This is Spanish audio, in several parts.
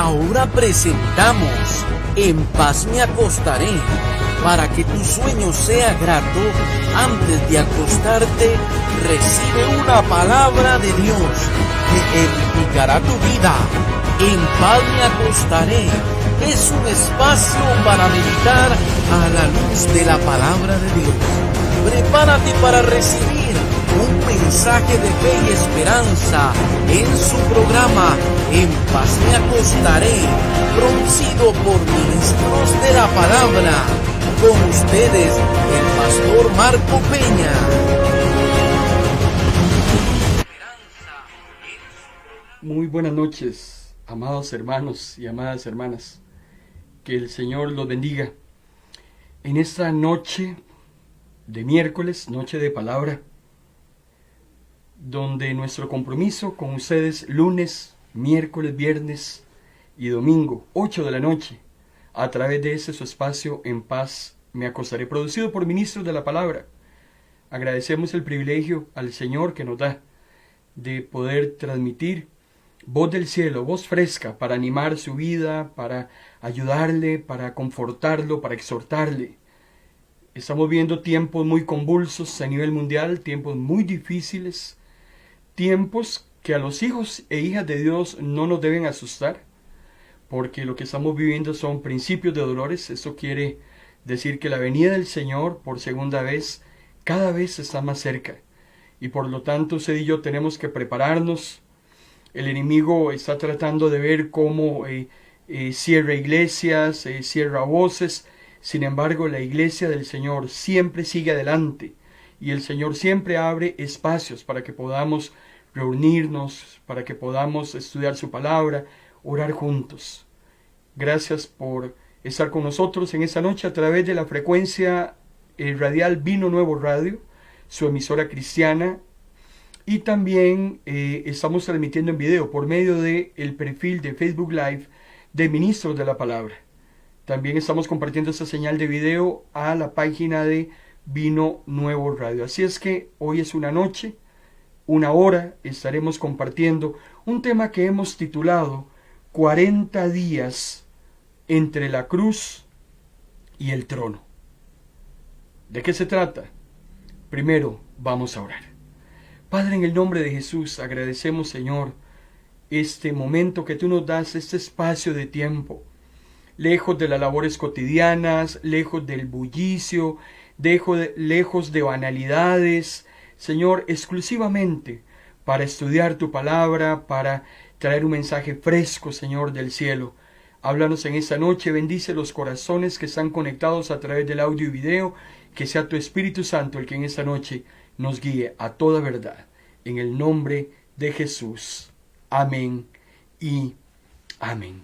Ahora presentamos En paz me acostaré. Para que tu sueño sea grato, antes de acostarte, recibe una palabra de Dios que edificará tu vida. En paz me acostaré es un espacio para meditar a la luz de la palabra de Dios. Prepárate para recibir un mensaje de fe y esperanza en su programa En paz me acostaré, producido por ministros de la palabra. Con ustedes, el pastor Marco Peña. Muy buenas noches, amados hermanos y amadas hermanas. Que el Señor los bendiga. En esta noche de miércoles, noche de palabra, donde nuestro compromiso con ustedes lunes, miércoles, viernes y domingo, 8 de la noche, a través de su espacio En paz me acostaré, producido por ministros de la palabra. Agradecemos el privilegio al Señor que nos da de poder transmitir voz del cielo, voz fresca para animar su vida, para ayudarle, para confortarlo, para exhortarle. Estamos viendo tiempos muy convulsos a nivel mundial, tiempos muy difíciles, tiempos que a los hijos e hijas de Dios no nos deben asustar, porque lo que estamos viviendo son principios de dolores. Eso quiere decir que la venida del Señor por segunda vez cada vez está más cerca, y por lo tanto usted y yo tenemos que prepararnos. El enemigo está tratando de ver cómo cierra iglesias, cierra voces. Sin embargo, la iglesia del Señor siempre sigue adelante, y el Señor siempre abre espacios para que podamos reunirnos, para que podamos estudiar su palabra, orar juntos. Gracias por estar con nosotros en esta noche a través de la frecuencia radial Vino Nuevo Radio, su emisora cristiana, y también estamos transmitiendo en video por medio del perfil de Facebook Live de Ministros de la Palabra. También estamos compartiendo esta señal de video a la página de Vino Nuevo Radio. Así es que hoy es una noche, una hora, estaremos compartiendo un tema que hemos titulado 40 días entre la cruz y el trono. ¿De qué se trata? Primero vamos a orar. Padre, en el nombre de Jesús, agradecemos, Señor, este momento que tú nos das, este espacio de tiempo, lejos de las labores cotidianas, lejos del bullicio, lejos de banalidades, Señor, exclusivamente para estudiar tu palabra, para traer un mensaje fresco, Señor, del cielo. Háblanos en esta noche, bendice los corazones que están conectados a través del audio y video, que sea tu Espíritu Santo el que en esta noche nos guíe a toda verdad. En el nombre de Jesús. Amén y amén.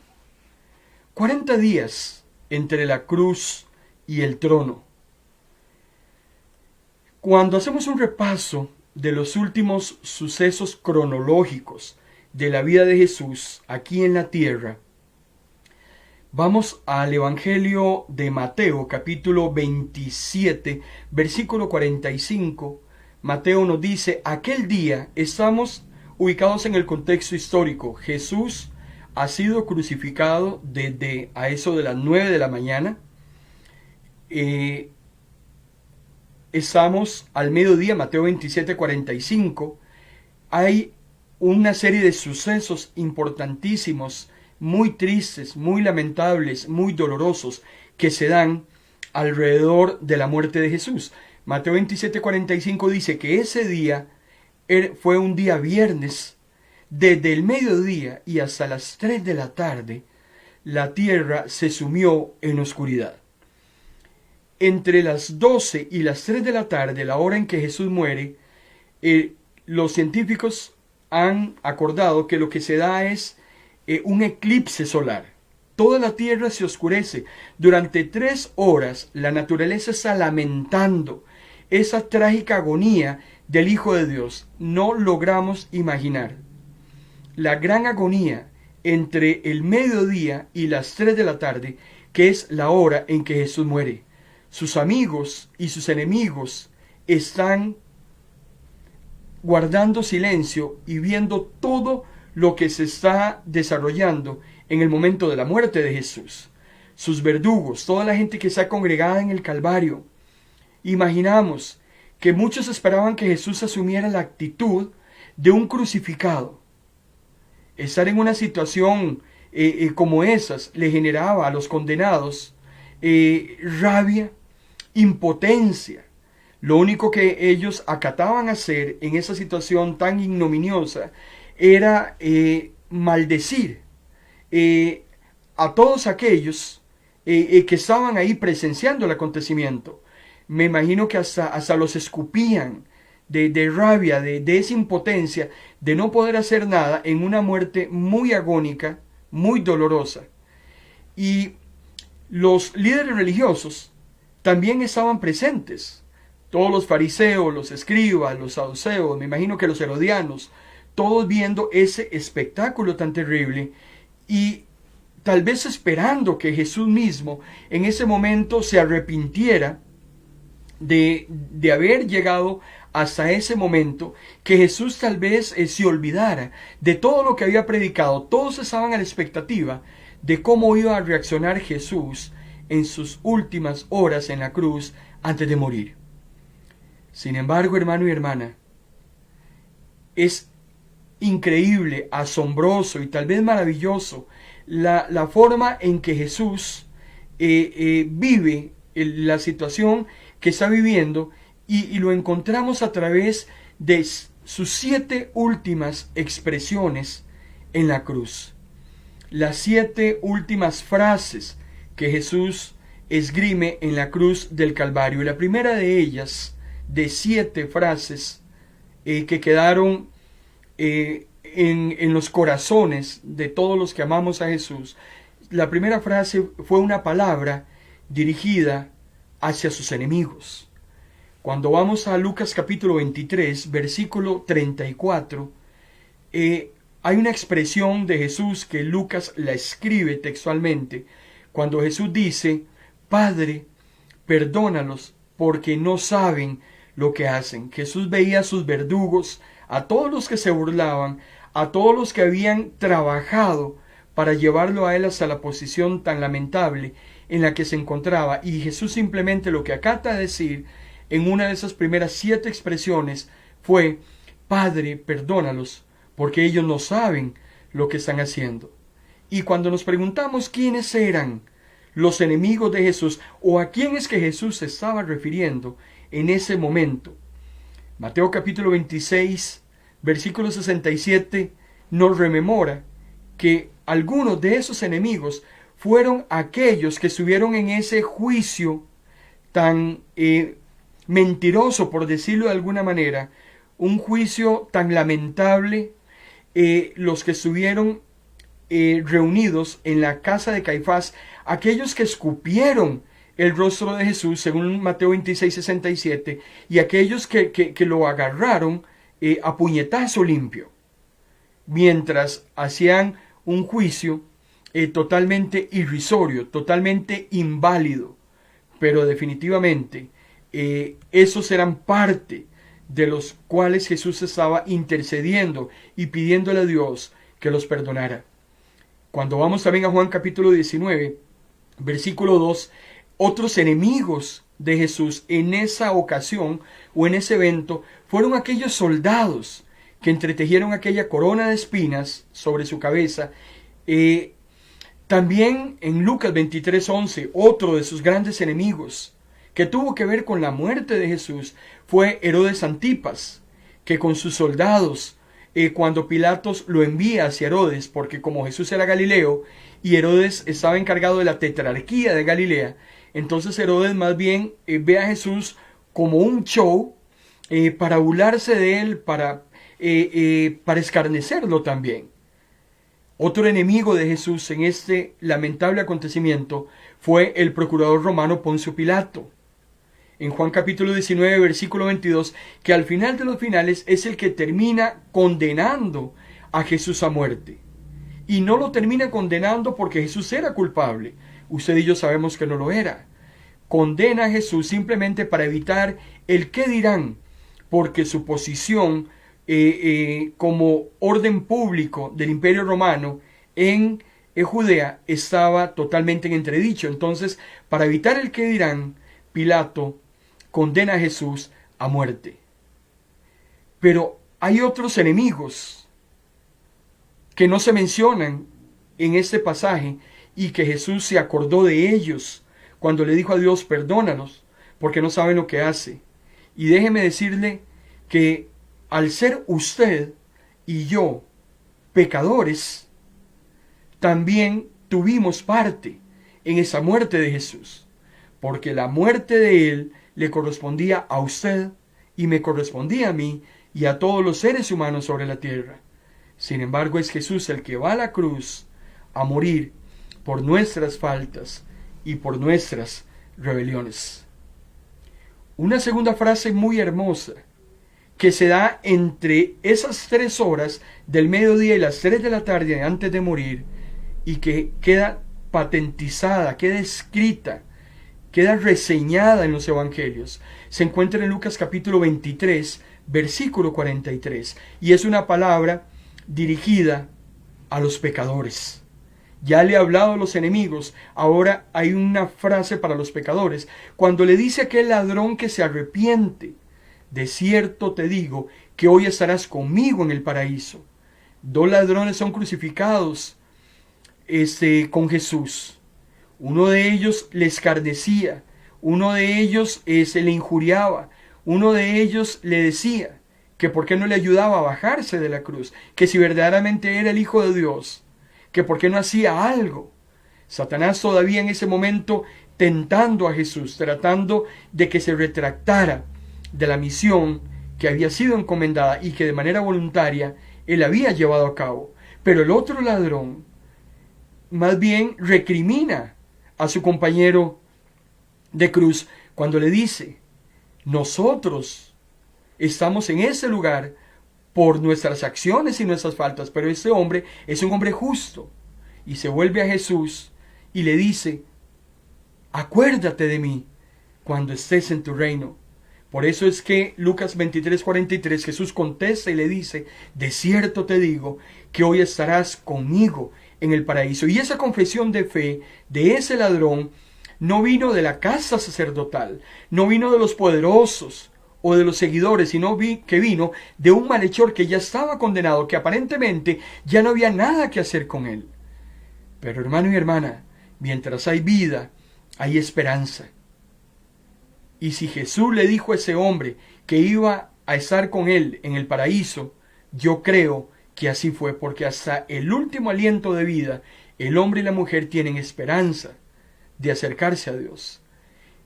40 días entre la cruz y el trono. Cuando hacemos un repaso de los últimos sucesos cronológicos de la vida de Jesús aquí en la tierra, vamos al Evangelio de Mateo, capítulo 27, versículo 45. Mateo nos dice, aquel día, estamos ubicados en el contexto histórico. Jesús ha sido crucificado desde a eso de las 9 de la mañana. Estamos al mediodía, Mateo 27, 45. Hay una serie de sucesos importantísimos, muy tristes, muy lamentables, muy dolorosos, que se dan alrededor de la muerte de Jesús. Mateo 27, 45 dice que ese día fue un día viernes. Desde el mediodía y hasta las 3 de la tarde, la tierra se sumió en oscuridad. Entre las 12 y las 3 de la tarde, la hora en que Jesús muere, los científicos han acordado que lo que se da es un eclipse solar. Toda la tierra se oscurece. Durante 3 horas la naturaleza está lamentando esa trágica agonía del Hijo de Dios. No logramos imaginar la gran agonía entre el mediodía y las 3 de la tarde, que es la hora en que Jesús muere. Sus amigos y sus enemigos están guardando silencio y viendo todo lo que se está desarrollando en el momento de la muerte de Jesús. Sus verdugos, toda la gente que está congregada en el Calvario. Imaginamos que muchos esperaban que Jesús asumiera la actitud de un crucificado. Estar en una situación como esas le generaba a los condenados rabia, impotencia. Lo único que ellos acataban hacer en esa situación tan ignominiosa era maldecir a todos aquellos que estaban ahí presenciando el acontecimiento. Me imagino que hasta los escupían de rabia, de esa impotencia, de no poder hacer nada en una muerte muy agónica, muy dolorosa. Y los líderes religiosos también estaban presentes. Todos los fariseos, los escribas, los saduceos, me imagino que los herodianos, todos viendo ese espectáculo tan terrible y tal vez esperando que Jesús mismo en ese momento se arrepintiera de haber llegado hasta ese momento, que Jesús tal vez se olvidara de todo lo que había predicado. Todos estaban a la expectativa de cómo iba a reaccionar Jesús en sus últimas horas en la cruz antes de morir. Sin embargo, hermano y hermana, es increíble, asombroso y tal vez maravilloso la forma en que Jesús vive la situación que está viviendo y lo encontramos a través de sus 7 últimas expresiones en la cruz. Las 7 últimas frases que Jesús esgrime en la cruz del Calvario. Y la primera de ellas, de 7 frases que quedaron en los corazones de todos los que amamos a Jesús. La primera frase fue una palabra dirigida hacia sus enemigos. Cuando vamos a Lucas capítulo 23, versículo 34, hay una expresión de Jesús que Lucas la escribe textualmente, cuando Jesús dice: Padre, perdónalos porque no saben lo que hacen. Jesús veía a sus verdugos, a todos los que se burlaban, a todos los que habían trabajado para llevarlo a él hasta la posición tan lamentable en la que se encontraba, y Jesús simplemente lo que acata de decir en una de esas primeras 7 expresiones fue: Padre, perdónalos porque ellos no saben lo que están haciendo. Y cuando nos preguntamos quiénes eran los enemigos de Jesús, o a quién es que Jesús se estaba refiriendo en ese momento, Mateo capítulo 26, versículo 67, nos rememora que algunos de esos enemigos fueron aquellos que estuvieron en ese juicio tan mentiroso, por decirlo de alguna manera, un juicio tan lamentable, los que estuvieron reunidos en la casa de Caifás, aquellos que escupieron el rostro de Jesús, según Mateo 26, 67, y aquellos que lo agarraron a puñetazo limpio, mientras hacían un juicio totalmente irrisorio, totalmente inválido. Pero definitivamente esos eran parte de los cuales Jesús estaba intercediendo y pidiéndole a Dios que los perdonara. Cuando vamos también a Juan capítulo 19, versículo 2, otros enemigos de Jesús en esa ocasión o en ese evento fueron aquellos soldados que entretejieron aquella corona de espinas sobre su cabeza. También en Lucas 23:11, otro de sus grandes enemigos que tuvo que ver con la muerte de Jesús fue Herodes Antipas, que con sus soldados, cuando Pilatos lo envía hacia Herodes, porque como Jesús era Galileo y Herodes estaba encargado de la tetrarquía de Galilea, entonces Herodes más bien ve a Jesús como un show para burlarse de él, para escarnecerlo también. Otro enemigo de Jesús en este lamentable acontecimiento fue el procurador romano Poncio Pilato. En Juan capítulo 19, versículo 22, que al final de los finales es el que termina condenando a Jesús a muerte. Y no lo termina condenando porque Jesús era culpable. Usted y yo sabemos que no lo era. Condena a Jesús simplemente para evitar el qué dirán, porque su posición como orden público del Imperio Romano en Judea estaba totalmente en entredicho. Entonces, para evitar el que dirán, Pilato condena a Jesús a muerte. Pero hay otros enemigos que no se mencionan en este pasaje y que Jesús se acordó de ellos cuando le dijo a Dios, perdónalos, porque no saben lo que hace. Y déjeme decirle que al ser usted y yo pecadores, también tuvimos parte en esa muerte de Jesús, porque la muerte de Él le correspondía a usted y me correspondía a mí y a todos los seres humanos sobre la tierra. Sin embargo, es Jesús el que va a la cruz a morir por nuestras faltas y por nuestras rebeliones. Una segunda frase muy hermosa que se da entre esas 3 horas del mediodía y las 3 de la tarde antes de morir, y que queda patentizada, queda escrita, queda reseñada en los evangelios, se encuentra en Lucas capítulo 23, versículo 43, y es una palabra dirigida a los pecadores. Ya le he hablado a los enemigos, ahora hay una frase para los pecadores, cuando le dice a aquel ladrón que se arrepiente, de cierto te digo que hoy estarás conmigo en el paraíso. 2 ladrones son crucificados con Jesús. Uno de ellos le escarnecía, uno de ellos se le injuriaba, uno de ellos le decía que por qué no le ayudaba a bajarse de la cruz, que si verdaderamente era el Hijo de Dios, que por qué no hacía algo. Satanás todavía en ese momento tentando a Jesús, tratando de que se retractara de la misión que había sido encomendada y que de manera voluntaria él había llevado a cabo. Pero el otro ladrón más bien recrimina a su compañero de cruz cuando le dice, nosotros estamos en ese lugar por nuestras acciones y nuestras faltas, pero ese hombre es un hombre justo. Y se vuelve a Jesús y le dice, acuérdate de mí cuando estés en tu reino. Por eso es que Lucas 23:43 Jesús contesta y le dice, de cierto te digo que hoy estarás conmigo en el paraíso. Y esa confesión de fe de ese ladrón no vino de la casa sacerdotal, no vino de los poderosos o de los seguidores, sino que vino de un malhechor que ya estaba condenado, que aparentemente ya no había nada que hacer con él. Pero hermano y hermana, mientras hay vida, hay esperanza. Y si Jesús le dijo a ese hombre que iba a estar con él en el paraíso, yo creo que así fue, porque hasta el último aliento de vida, el hombre y la mujer tienen esperanza de acercarse a Dios.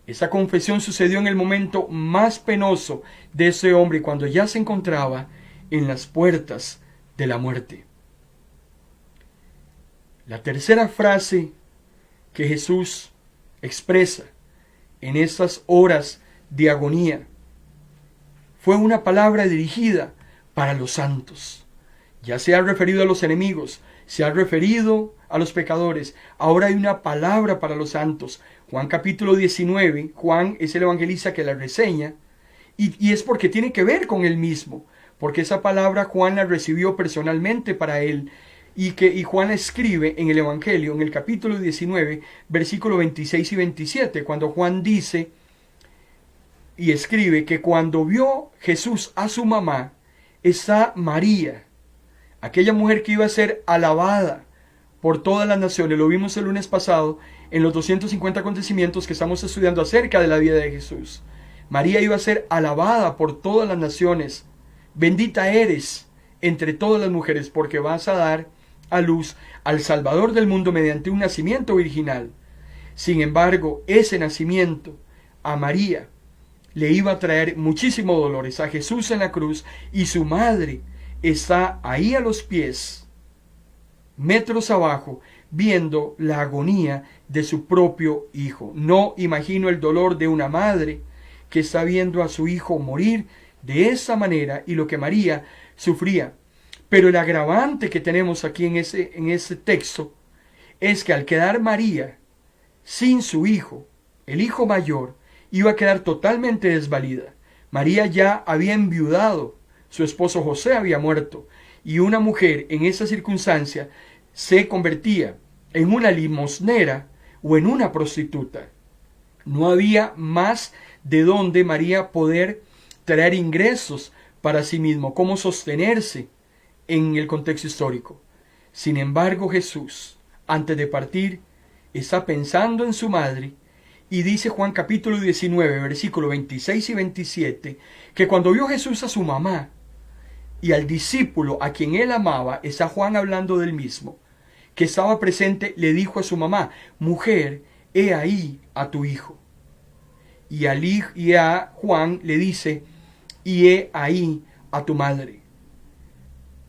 Esa confesión sucedió en el momento más penoso de ese hombre, cuando ya se encontraba en las puertas de la muerte. La tercera frase que Jesús expresa en estas horas de agonía fue una palabra dirigida para los santos. Ya se ha referido a los enemigos, se ha referido a los pecadores, ahora hay una palabra para los santos. Juan capítulo 19, Juan es el evangelista que la reseña, y es porque tiene que ver con él mismo, porque esa palabra Juan la recibió personalmente para él, y Juan escribe en el evangelio, en el capítulo 19, versículo 26 y 27, cuando Juan dice y escribe que cuando vio Jesús a su mamá, está María, aquella mujer que iba a ser alabada por todas las naciones. Lo vimos el lunes pasado en los 250 acontecimientos que estamos estudiando acerca de la vida de Jesús. María iba a ser alabada por todas las naciones. Bendita eres entre todas las mujeres, porque vas a dar a luz al Salvador del mundo mediante un nacimiento virginal. Sin embargo, ese nacimiento a María le iba a traer muchísimos dolores. A Jesús en la cruz, y su madre está ahí a los pies, metros abajo, viendo la agonía de su propio hijo. No imagino el dolor de una madre que está viendo a su hijo morir de esa manera y lo que María sufría. Pero el agravante que tenemos aquí en ese texto es que al quedar María sin su hijo, el hijo mayor, iba a quedar totalmente desvalida. María ya había enviudado, su esposo José había muerto, y una mujer en esa circunstancia se convertía en una limosnera o en una prostituta. No había más de donde María poder traer ingresos para sí mismo, cómo sostenerse en el contexto histórico. Sin embargo, Jesús, antes de partir, está pensando en su madre, y dice Juan capítulo 19, versículos 26 y 27, que cuando vio Jesús a su mamá y al discípulo a quien él amaba, está Juan hablando del mismo, que estaba presente, le dijo a su mamá: mujer, he ahí a tu hijo. Y a Juan le dice: y he ahí a tu madre.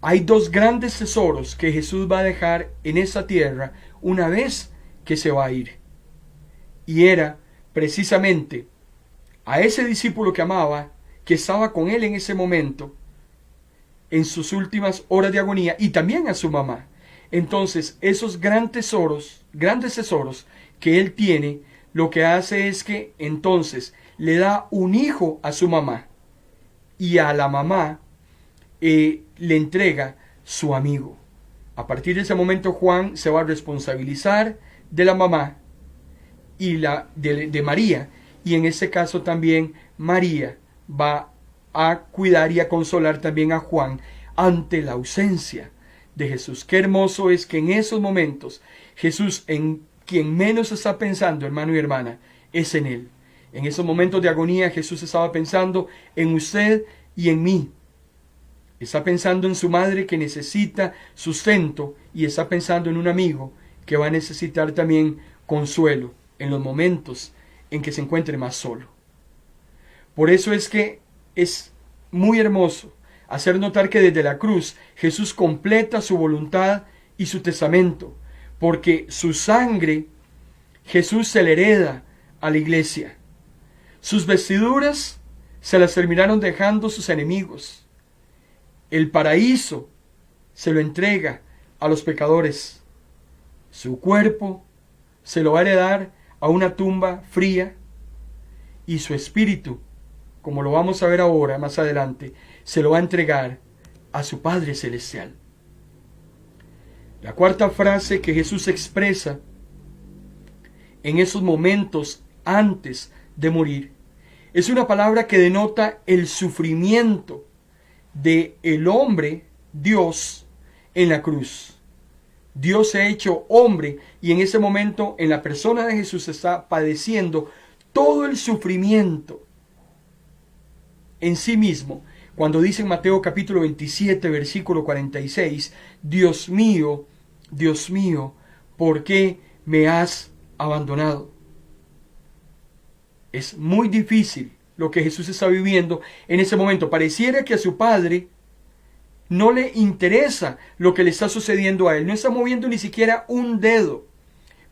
Hay dos grandes tesoros que Jesús va a dejar en esta tierra una vez que se va a ir. Y era precisamente a ese discípulo que amaba, que estaba con él en ese momento, en sus últimas horas de agonía, y también a su mamá. Entonces, esos grandes tesoros que él tiene, lo que hace es que entonces le da un hijo a su mamá, y a la mamá le entrega su amigo. A partir de ese momento, Juan se va a responsabilizar de la mamá y de María, y en ese caso también María va a cuidar y a consolar también a Juan ante la ausencia de Jesús. Qué hermoso es que en esos momentos Jesús, en quien menos está pensando, hermano y hermana, es en él. En esos momentos de agonía Jesús estaba pensando en usted y en mí. Está pensando en su madre, que necesita sustento, y está pensando en un amigo que va a necesitar también consuelo en los momentos en que se encuentre más solo. Por eso es que es muy hermoso hacer notar que desde la cruz Jesús completa su voluntad y su testamento, porque su sangre Jesús se le hereda a la iglesia. Sus vestiduras se las terminaron dejando sus enemigos. El paraíso se lo entrega a los pecadores. Su cuerpo se lo va a heredar a una tumba fría, y su espíritu, como lo vamos a ver ahora más adelante, se lo va a entregar a su Padre Celestial. La cuarta frase que Jesús expresa en esos momentos antes de morir es una palabra que denota el sufrimiento de el hombre, Dios, en la cruz. Dios se ha hecho hombre, y en ese momento en la persona de Jesús está padeciendo todo el sufrimiento en sí mismo. Cuando dice en Mateo capítulo 27 versículo 46, Dios mío, ¿por qué me has abandonado? Es muy difícil lo que Jesús está viviendo en ese momento. Pareciera que a su Padre no le interesa lo que le está sucediendo a él. No está moviendo ni siquiera un dedo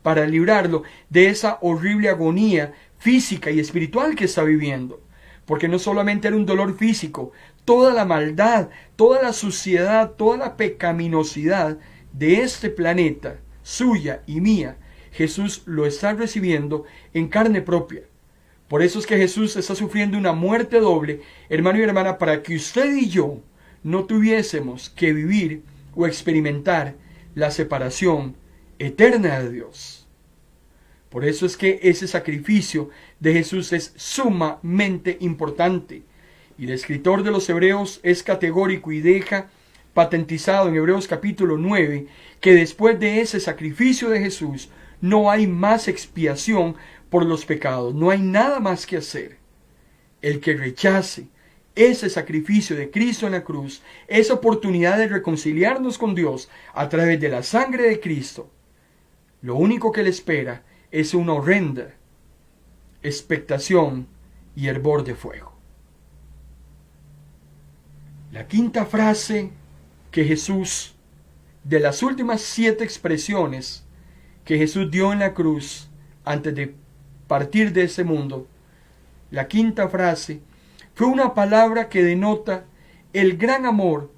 para librarlo de esa horrible agonía física y espiritual que está viviendo. Porque no solamente era un dolor físico, toda la maldad, toda la suciedad, toda la pecaminosidad de este planeta, suya y mía, Jesús lo está recibiendo en carne propia. Por eso es que Jesús está sufriendo una muerte doble, hermano y hermana, para que usted y yo no tuviésemos que vivir o experimentar la separación eterna de Dios. Por eso es que ese sacrificio de Jesús es sumamente importante. Y el escritor de los Hebreos es categórico y deja patentizado en Hebreos capítulo 9 que después de ese sacrificio de Jesús no hay más expiación por los pecados, no hay nada más que hacer. El que rechace ese sacrificio de Cristo en la cruz, esa oportunidad de reconciliarnos con Dios a través de la sangre de Cristo, lo único que le espera es una horrenda expectación y hervor de fuego. La quinta frase que Jesús, de las últimas 7 expresiones que Jesús dio en la cruz antes de partir de ese mundo, la quinta frase fue una palabra que denota el gran amor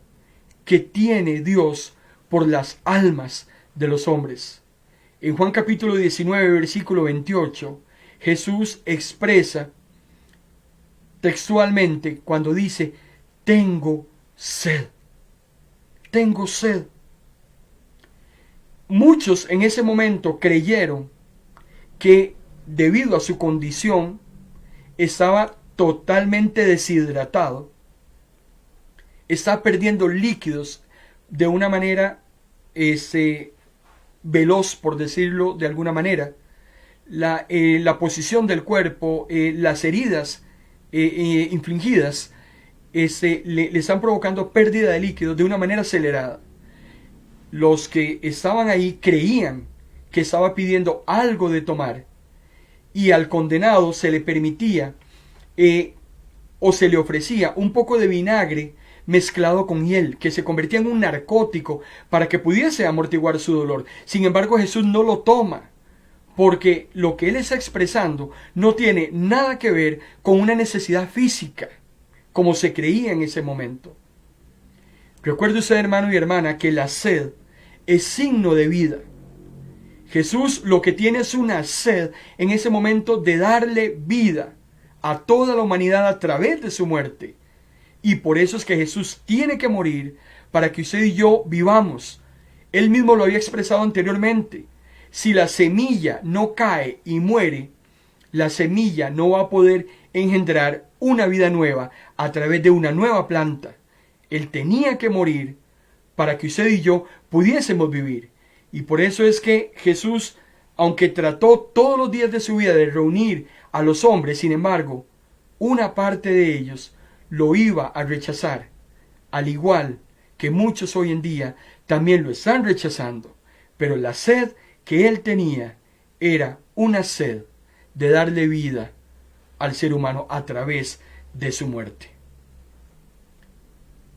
que tiene Dios por las almas de los hombres. En Juan capítulo 19, versículo 28, Jesús expresa textualmente cuando dice: tengo sed. Tengo sed. muchos en ese momento creyeron que debido a su condición estaba totalmente deshidratado, estaba perdiendo líquidos de una manera veloz, por decirlo de alguna manera. La posición del cuerpo, las heridas infligidas, le están provocando pérdida de líquidos de una manera acelerada. Los que estaban ahí creían que estaba pidiendo algo de tomar, y al condenado se le permitía o se le ofrecía un poco de vinagre mezclado con hiel, que se convertía en un narcótico para que pudiese amortiguar su dolor. Sin embargo, Jesús no lo toma, porque lo que él está expresando no tiene nada que ver con una necesidad física, como se creía en ese momento. Recuerde usted, hermano y hermana, que la sed es signo de vida. Jesús lo que tiene es una sed en ese momento de darle vida a toda la humanidad a través de su muerte. Y por eso es que Jesús tiene que morir para que usted y yo vivamos. Él mismo lo había expresado anteriormente. Si la semilla no cae y muere, la semilla no va a poder engendrar una vida nueva a través de una nueva planta. Él tenía que morir para que usted y yo pudiésemos vivir. Y por eso es que Jesús, aunque trató todos los días de su vida de reunir a los hombres, sin embargo, una parte de ellos lo iba a rechazar, al igual que muchos hoy en día también lo están rechazando. Pero la sed que él tenía era una sed de darle vida al ser humano a través de su muerte.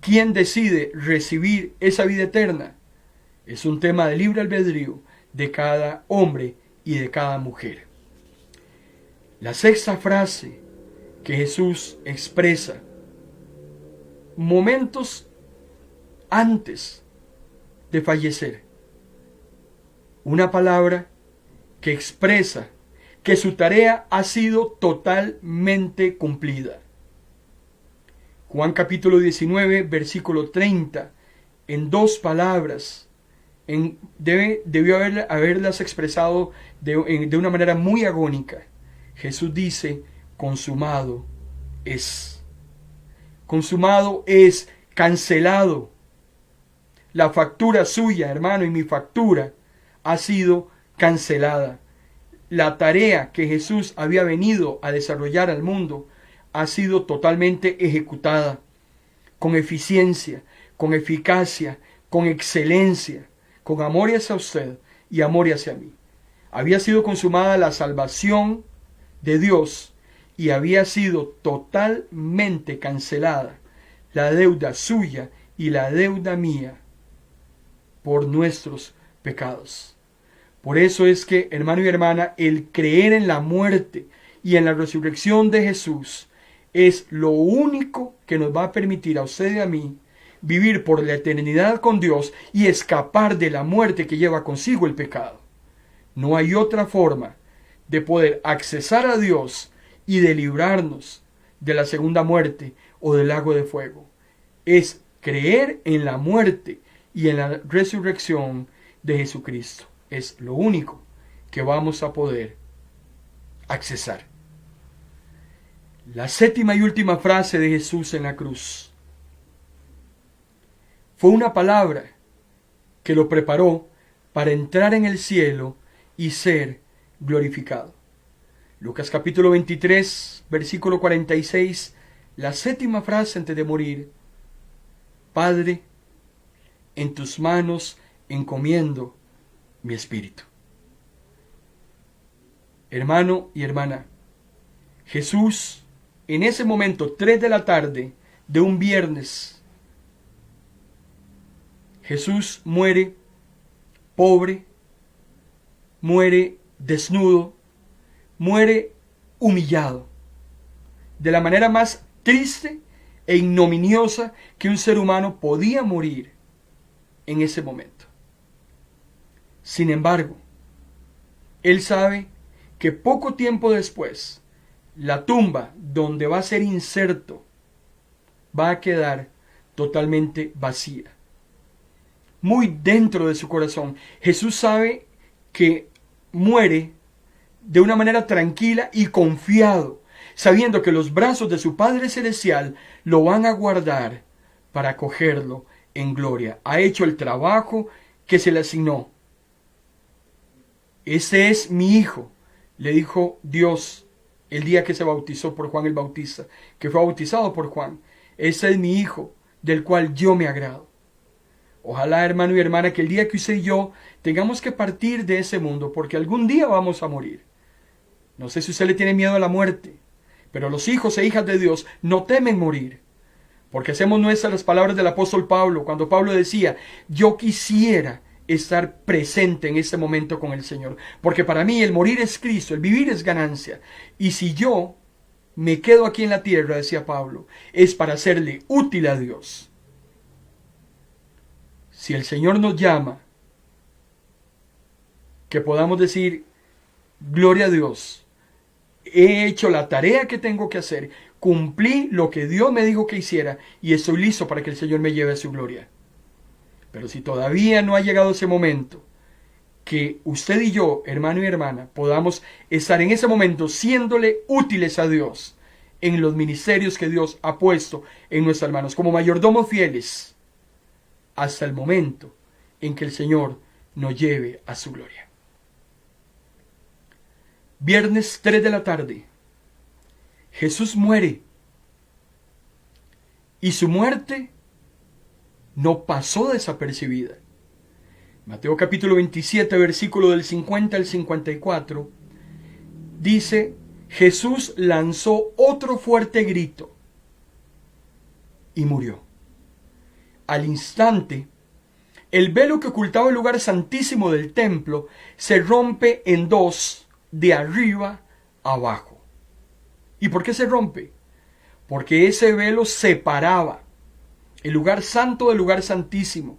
¿Quién decide recibir esa vida eterna? Es un tema de libre albedrío de cada hombre y de cada mujer. La sexta frase que Jesús expresa momentos antes de fallecer. Una palabra que expresa que su tarea ha sido totalmente cumplida. Juan capítulo 19, versículo 30, en dos palabras, debió haberlas expresado de una manera muy agónica. Jesús dice, consumado es. Consumado es, cancelado. La factura suya, hermano, y mi factura ha sido cancelada. La tarea que Jesús había venido a desarrollar al mundo ha sido totalmente ejecutada, con eficiencia, con eficacia, con excelencia, con amor hacia usted y amor hacia mí. Había sido consumada la salvación de Dios y había sido totalmente cancelada la deuda suya y la deuda mía por nuestros pecados. Por eso es que, hermano y hermana, el creer en la muerte y en la resurrección de Jesús es lo único que nos va a permitir a usted y a mí vivir por la eternidad con Dios y escapar de la muerte que lleva consigo el pecado. No hay otra forma de poder accesar a Dios y de librarnos de la segunda muerte o del lago de fuego. Es creer en la muerte y en la resurrección de Jesucristo. Es lo único que vamos a poder accesar. La séptima y última frase de Jesús en la cruz fue una palabra que lo preparó para entrar en el cielo y ser glorificado. Lucas capítulo 23, versículo 46, la séptima frase antes de morir: Padre, en tus manos encomiendo mi espíritu. Hermano y hermana, Jesús en ese momento, 3 de la tarde de un viernes, Jesús muere pobre, muere desnudo, muere humillado, de la manera más triste e ignominiosa que un ser humano podía morir en ese momento. Sin embargo, él sabe que poco tiempo después, la tumba donde va a ser inserto va a quedar totalmente vacía. muy dentro de su corazón. Jesús sabe que muere de una manera tranquila y confiado, sabiendo que los brazos de su Padre Celestial lo van a guardar para acogerlo en gloria. Ha hecho el trabajo que se le asignó. Ese es mi hijo, le dijo Dios el día que se bautizó por Juan el Bautista, que fue bautizado por Juan. Ese es mi hijo, del cual yo me agrado. Ojalá, hermano y hermana, que el día que usted y yo tengamos que partir de ese mundo, porque algún día vamos a morir. No sé si usted le tiene miedo a la muerte, pero los hijos e hijas de Dios no temen morir, porque hacemos nuestras las palabras del apóstol Pablo, cuando Pablo decía: yo quisiera estar presente en este momento con el Señor, porque para mí el morir es Cristo, el vivir es ganancia, y si yo me quedo aquí en la tierra, decía Pablo, es para serle útil a Dios. Si el Señor nos llama, que podamos decir: gloria a Dios, he hecho la tarea que tengo que hacer, cumplí lo que Dios me dijo que hiciera y estoy listo para que el Señor me lleve a su gloria. Pero si todavía no ha llegado ese momento, que usted y yo, hermano y hermana, podamos estar en ese momento siéndole útiles a Dios en los ministerios que Dios ha puesto en nuestras manos, como mayordomos fieles, hasta el momento en que el Señor nos lleve a su gloria. Viernes 3 de la tarde, Jesús muere, y su muerte no pasó desapercibida. Mateo capítulo 27, versículo del 50 al 54, dice: Jesús lanzó otro fuerte grito y murió. Al instante, el velo que ocultaba el lugar santísimo del templo se rompe en dos, de arriba a abajo. ¿Y por qué se rompe? Porque ese velo separaba el lugar santo del lugar santísimo.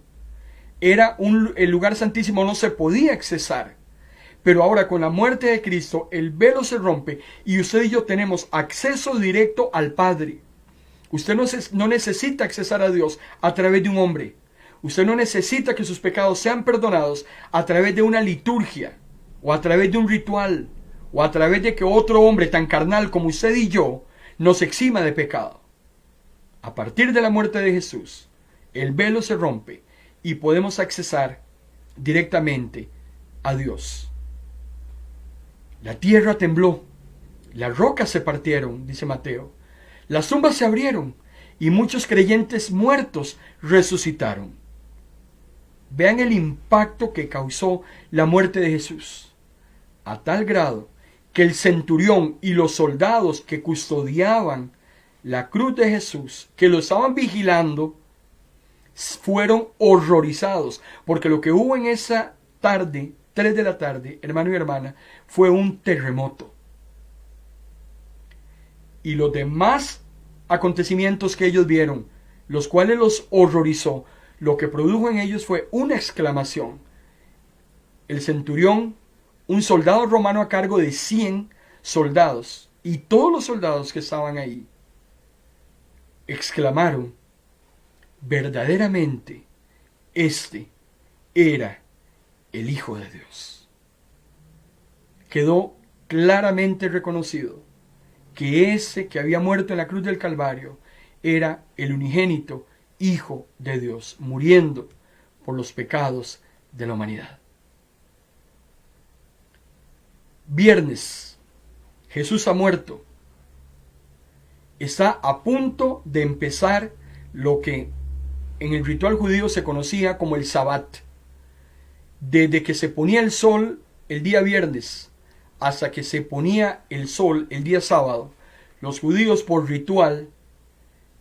El lugar santísimo no se podía accesar. Pero ahora, con la muerte de Cristo, el velo se rompe y usted y yo tenemos acceso directo al Padre. Usted no necesita accesar a Dios a través de un hombre. Usted no necesita que sus pecados sean perdonados a través de una liturgia, o a través de un ritual, o a través de que otro hombre tan carnal como usted y yo nos exima de pecado. A partir de la muerte de Jesús, el velo se rompe y podemos accesar directamente a Dios. La tierra tembló, las rocas se partieron, dice Mateo, las tumbas se abrieron y muchos creyentes muertos resucitaron. Vean el impacto que causó la muerte de Jesús, a tal grado que el centurión y los soldados que custodiaban la cruz de Jesús, que lo estaban vigilando, fueron horrorizados, porque lo que hubo en esa tarde, 3 de la tarde, hermano y hermana, fue un terremoto. Y los demás acontecimientos que ellos vieron, los cuales los horrorizó, lo que produjo en ellos fue una exclamación. El centurión, un soldado romano a cargo de 100 soldados, y todos los soldados que estaban ahí, exclamaron: verdaderamente, este era el Hijo de Dios. Quedó claramente reconocido que ese que había muerto en la cruz del Calvario era el unigénito Hijo de Dios, muriendo por los pecados de la humanidad. Viernes, Jesús ha muerto. Está a punto de empezar lo que en el ritual judío se conocía como el Sabbat. Desde que se ponía el sol el día viernes hasta que se ponía el sol el día sábado, los judíos por ritual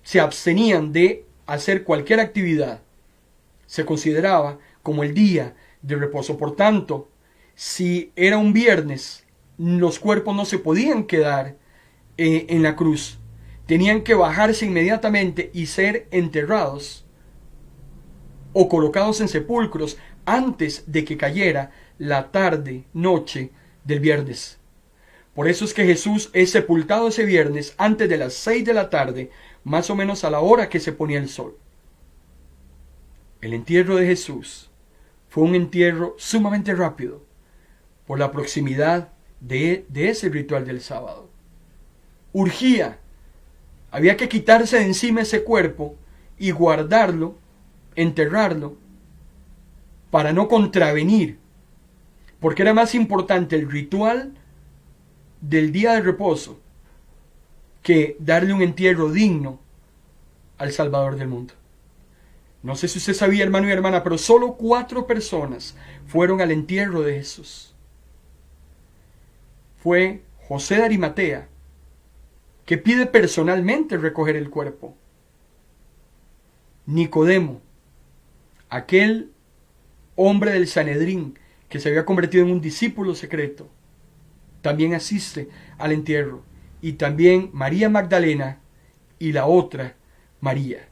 se abstenían de hacer cualquier actividad. Se consideraba como el día de reposo. Por tanto, si era un viernes, los cuerpos no se podían quedar en la cruz. Tenían que bajarse inmediatamente y ser enterrados o colocados en sepulcros antes de que cayera la tarde, noche del viernes. Por eso es que Jesús es sepultado ese viernes antes de las 6 de la tarde, más o menos a la hora que se ponía el sol. El entierro de Jesús fue un entierro sumamente rápido por la proximidad de ese ritual del sábado. Urgía, había que quitarse de encima ese cuerpo y guardarlo, enterrarlo, para no contravenir, porque era más importante el ritual del día de reposo que darle un entierro digno al Salvador del mundo. No sé si usted sabía, hermano y hermana, pero solo 4 personas fueron al entierro de Jesús. Fue José de Arimatea, que pide personalmente recoger el cuerpo. Nicodemo, aquel hombre del Sanedrín que se había convertido en un discípulo secreto, también asiste al entierro. Y también María Magdalena y la otra María.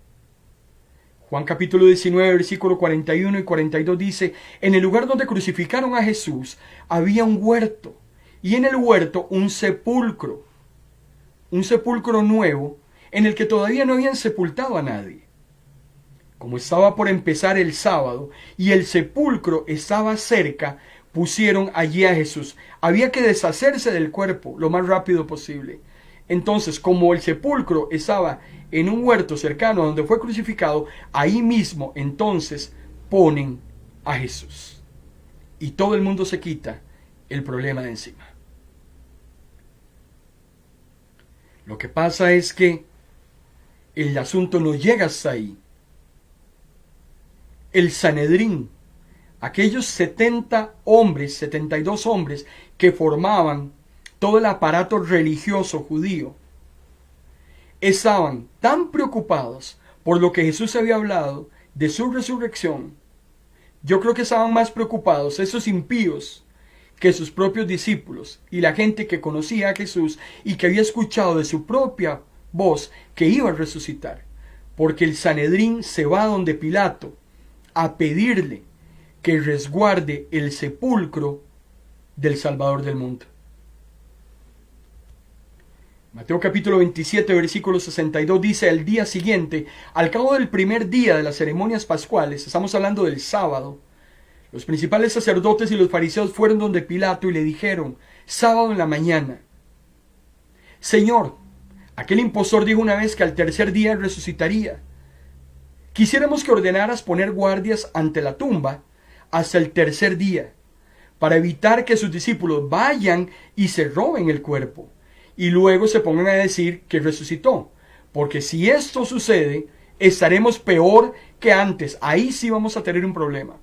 Juan capítulo 19, versículo 41 y 42 dice: en el lugar donde crucificaron a Jesús había un huerto, y en el huerto un sepulcro nuevo, en el que todavía no habían sepultado a nadie. Como estaba por empezar el sábado y el sepulcro estaba cerca, pusieron allí a Jesús. Había que deshacerse del cuerpo lo más rápido posible. Entonces, como el sepulcro estaba en un huerto cercano a donde fue crucificado, ahí mismo entonces ponen a Jesús. Y todo el mundo se quita el problema de encima. Lo que pasa es que el asunto no llega hasta ahí. El Sanedrín, aquellos 72 hombres que formaban todo el aparato religioso judío, estaban tan preocupados por lo que Jesús había hablado de su resurrección. Yo creo que estaban más preocupados esos impíos que sus propios discípulos y la gente que conocía a Jesús y que había escuchado de su propia voz que iba a resucitar. Porque el Sanedrín se va donde Pilato a pedirle que resguarde el sepulcro del Salvador del mundo. Mateo capítulo 27, versículo 62 dice: al día siguiente, al cabo del primer día de las ceremonias pascuales, estamos hablando del sábado, los principales sacerdotes y los fariseos fueron donde Pilato y le dijeron, sábado en la mañana: Señor, aquel impostor dijo una vez que al tercer día resucitaría. Quisiéramos que ordenaras poner guardias ante la tumba hasta el tercer día, para evitar que sus discípulos vayan y se roben el cuerpo, y luego se pongan a decir que resucitó. Porque si esto sucede, estaremos peor que antes. Ahí sí vamos a tener un problema.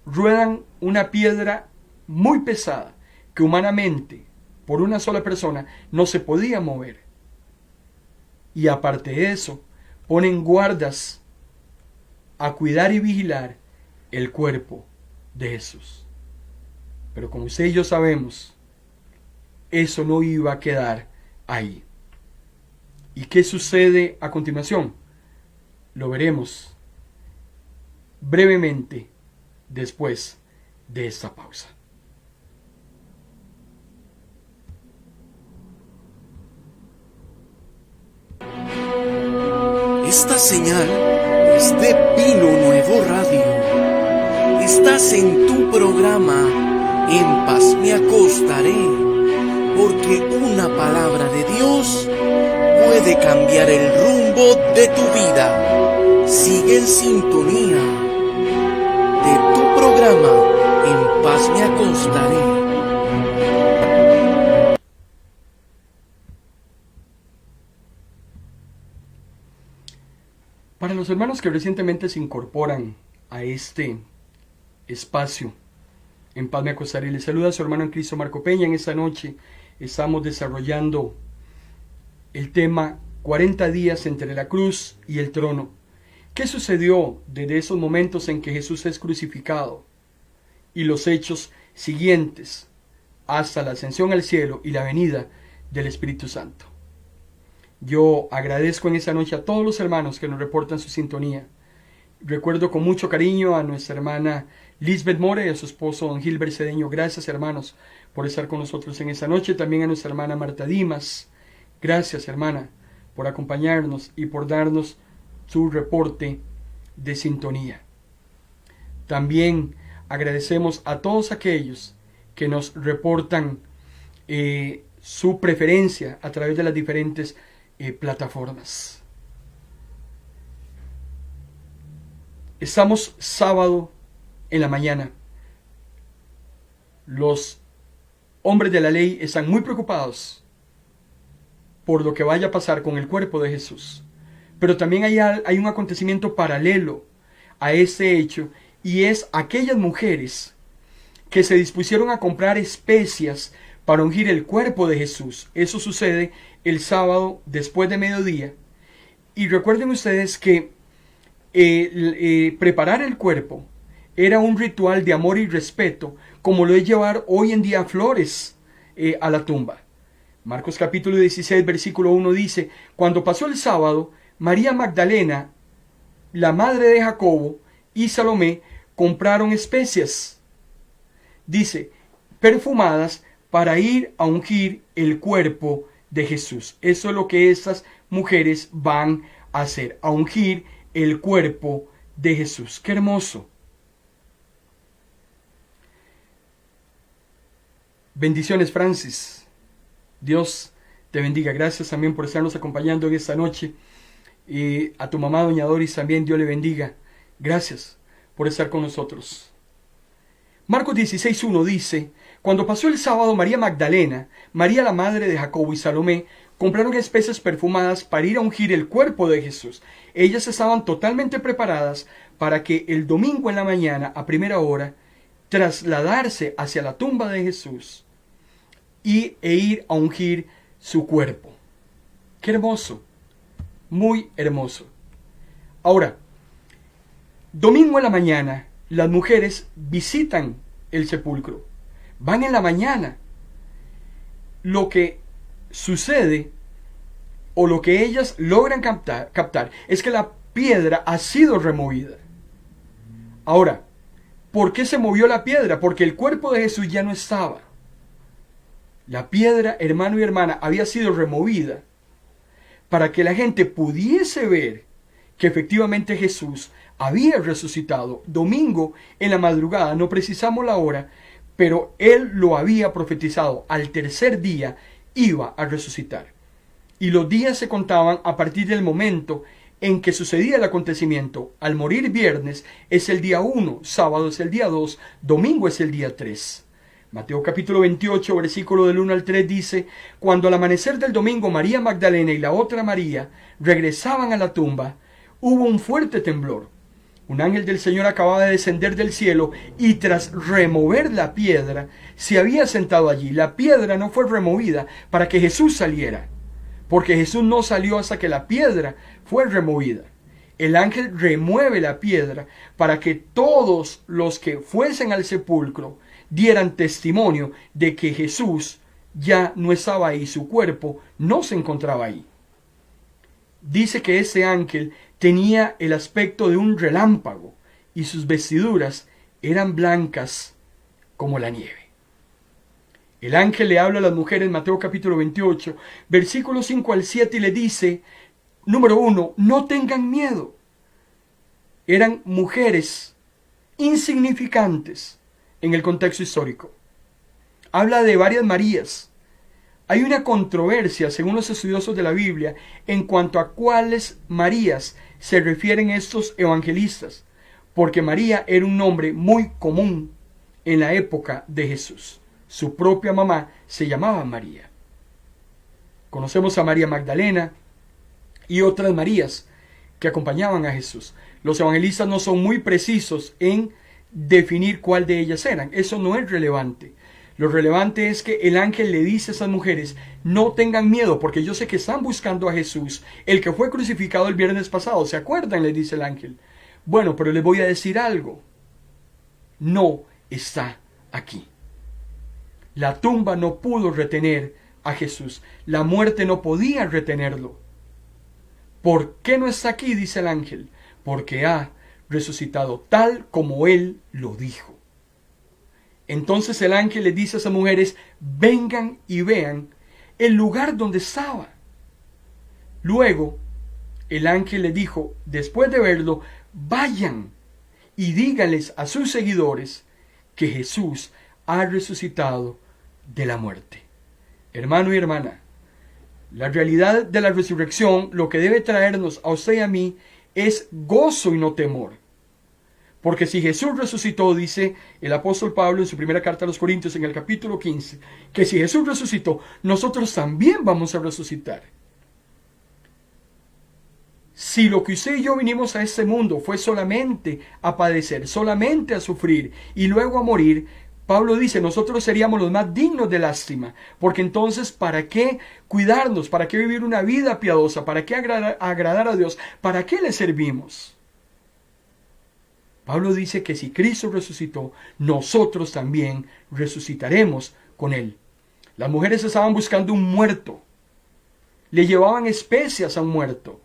Ruedan una piedra muy pesada que humanamente, por una sola persona, no se podía mover. Y aparte de eso, ponen guardas a cuidar y vigilar el cuerpo de Jesús. Pero como usted y yo sabemos, eso no iba a quedar ahí. ¿Y qué sucede a continuación? Lo veremos brevemente después de esta pausa. Esta señal es de Pino Nuevo Radio. Estás en tu programa En Paz Me Acostaré, porque una palabra de Dios puede cambiar el rumbo de tu vida. Sigue en sintonía de tu programa En Paz Me Acostaré. Para los hermanos que recientemente se incorporan a este espacio, En Paz Me Acostaré, les saluda a su hermano en Cristo Marco Peña. En esta noche estamos desarrollando el tema 40 días entre la cruz y el trono. ¿Qué sucedió desde esos momentos en que Jesús es crucificado y los hechos siguientes hasta la ascensión al cielo y la venida del Espíritu Santo? Yo agradezco en esta noche a todos los hermanos que nos reportan su sintonía. Recuerdo con mucho cariño a nuestra hermana Lisbeth More y a su esposo don Gilbert Cedeño. Gracias, hermanos, por estar con nosotros en esta noche. También a nuestra hermana Marta Dimas. Gracias, hermana, por acompañarnos y por darnos su reporte de sintonía. También agradecemos a todos aquellos que nos reportan su preferencia a través de las diferentes plataformas. Estamos sábado en la mañana. Los hombres de la ley están muy preocupados por lo que vaya a pasar con el cuerpo de Jesús. Pero también hay un acontecimiento paralelo a ese hecho, y es aquellas mujeres que se dispusieron a comprar especias para ungir el cuerpo de Jesús. Eso sucede el sábado después de mediodía. Y recuerden ustedes que preparar el cuerpo era un ritual de amor y respeto, como lo es llevar hoy en día flores a la tumba. Marcos capítulo 16, versículo 1 dice: cuando pasó el sábado, María Magdalena, la madre de Jacobo, y Salomé compraron especias, dice, perfumadas, para ir a ungir el cuerpo de Jesús. Eso es lo que estas mujeres van a hacer, a ungir el cuerpo de Jesús. ¡Qué hermoso! Bendiciones, Francis. Dios te bendiga. Gracias también por estarnos acompañando en esta noche. Y a tu mamá, doña Doris, también Dios le bendiga. Gracias por estar con nosotros. Marcos 16:1 dice: cuando pasó el sábado, María Magdalena, María la madre de Jacobo y Salomé compraron especias perfumadas para ir a ungir el cuerpo de Jesús. Ellas estaban totalmente preparadas para que el domingo en la mañana, a primera hora, trasladarse hacia la tumba de Jesús e ir a ungir su cuerpo. ¡Qué hermoso! Muy hermoso. Ahora, domingo en la mañana, las mujeres visitan el sepulcro. Van en la mañana. Lo que sucede, o lo que ellas logran captar, es que la piedra ha sido removida. Ahora, ¿por qué se movió la piedra? Porque el cuerpo de Jesús ya no estaba. La piedra, hermano y hermana, había sido removida para que la gente pudiese ver que efectivamente Jesús había resucitado. Domingo en la madrugada, no precisamos la hora, pero él lo había profetizado. Al tercer día iba a resucitar. Y los días se contaban a partir del momento en que sucedía el acontecimiento. Al morir viernes es el día 1, sábado es el día 2, domingo es el día 3. Mateo capítulo 28, versículo del 1 al 3 dice: cuando al amanecer del domingo María Magdalena y la otra María regresaban a la tumba, hubo un fuerte temblor. Un ángel del Señor acababa de descender del cielo y tras remover la piedra, se había sentado allí. La piedra no fue removida para que Jesús saliera, porque Jesús no salió hasta que la piedra fue removida. El ángel remueve la piedra para que todos los que fuesen al sepulcro dieran testimonio de que Jesús ya no estaba ahí, su cuerpo no se encontraba ahí. Dice que ese ángel tenía el aspecto de un relámpago y sus vestiduras eran blancas como la nieve. El ángel le habla a las mujeres en Mateo capítulo 28, versículos 5 al 7 y le dice, número 1, no tengan miedo. Eran mujeres insignificantes en el contexto histórico. Habla de varias Marías. Hay una controversia, según los estudiosos de la Biblia, en cuanto a cuáles Marías se refieren estos evangelistas, porque María era un nombre muy común en la época de Jesús. Su propia mamá se llamaba María. Conocemos a María Magdalena y otras Marías que acompañaban a Jesús. Los evangelistas no son muy precisos en definir cuál de ellas eran. Eso no es relevante. Lo relevante es que el ángel le dice a esas mujeres, no tengan miedo, porque yo sé que están buscando a Jesús, el que fue crucificado el viernes pasado. ¿Se acuerdan? Le dice el ángel. Bueno, pero les voy a decir algo. No está aquí. La tumba no pudo retener a Jesús. La muerte no podía retenerlo. ¿Por qué no está aquí? Dice el ángel. Porque ha resucitado tal como él lo dijo. Entonces el ángel les dice a esas mujeres, vengan y vean el lugar donde estaba. Luego, el ángel les dijo, después de verlo, vayan y díganles a sus seguidores que Jesús ha resucitado de la muerte. Hermano y hermana, la realidad de la resurrección, lo que debe traernos a usted y a mí, es gozo y no temor. Porque si Jesús resucitó, dice el apóstol Pablo en su primera carta a los Corintios en el capítulo 15, que si Jesús resucitó, nosotros también vamos a resucitar. Si lo que usted y yo vinimos a este mundo fue solamente a padecer, solamente a sufrir y luego a morir, Pablo dice, nosotros seríamos los más dignos de lástima, porque entonces, ¿para qué cuidarnos? ¿Para qué vivir una vida piadosa? ¿Para qué agradar a Dios? ¿Para qué le servimos? Pablo dice que si Cristo resucitó, nosotros también resucitaremos con Él. Las mujeres estaban buscando un muerto, le llevaban especias a un muerto,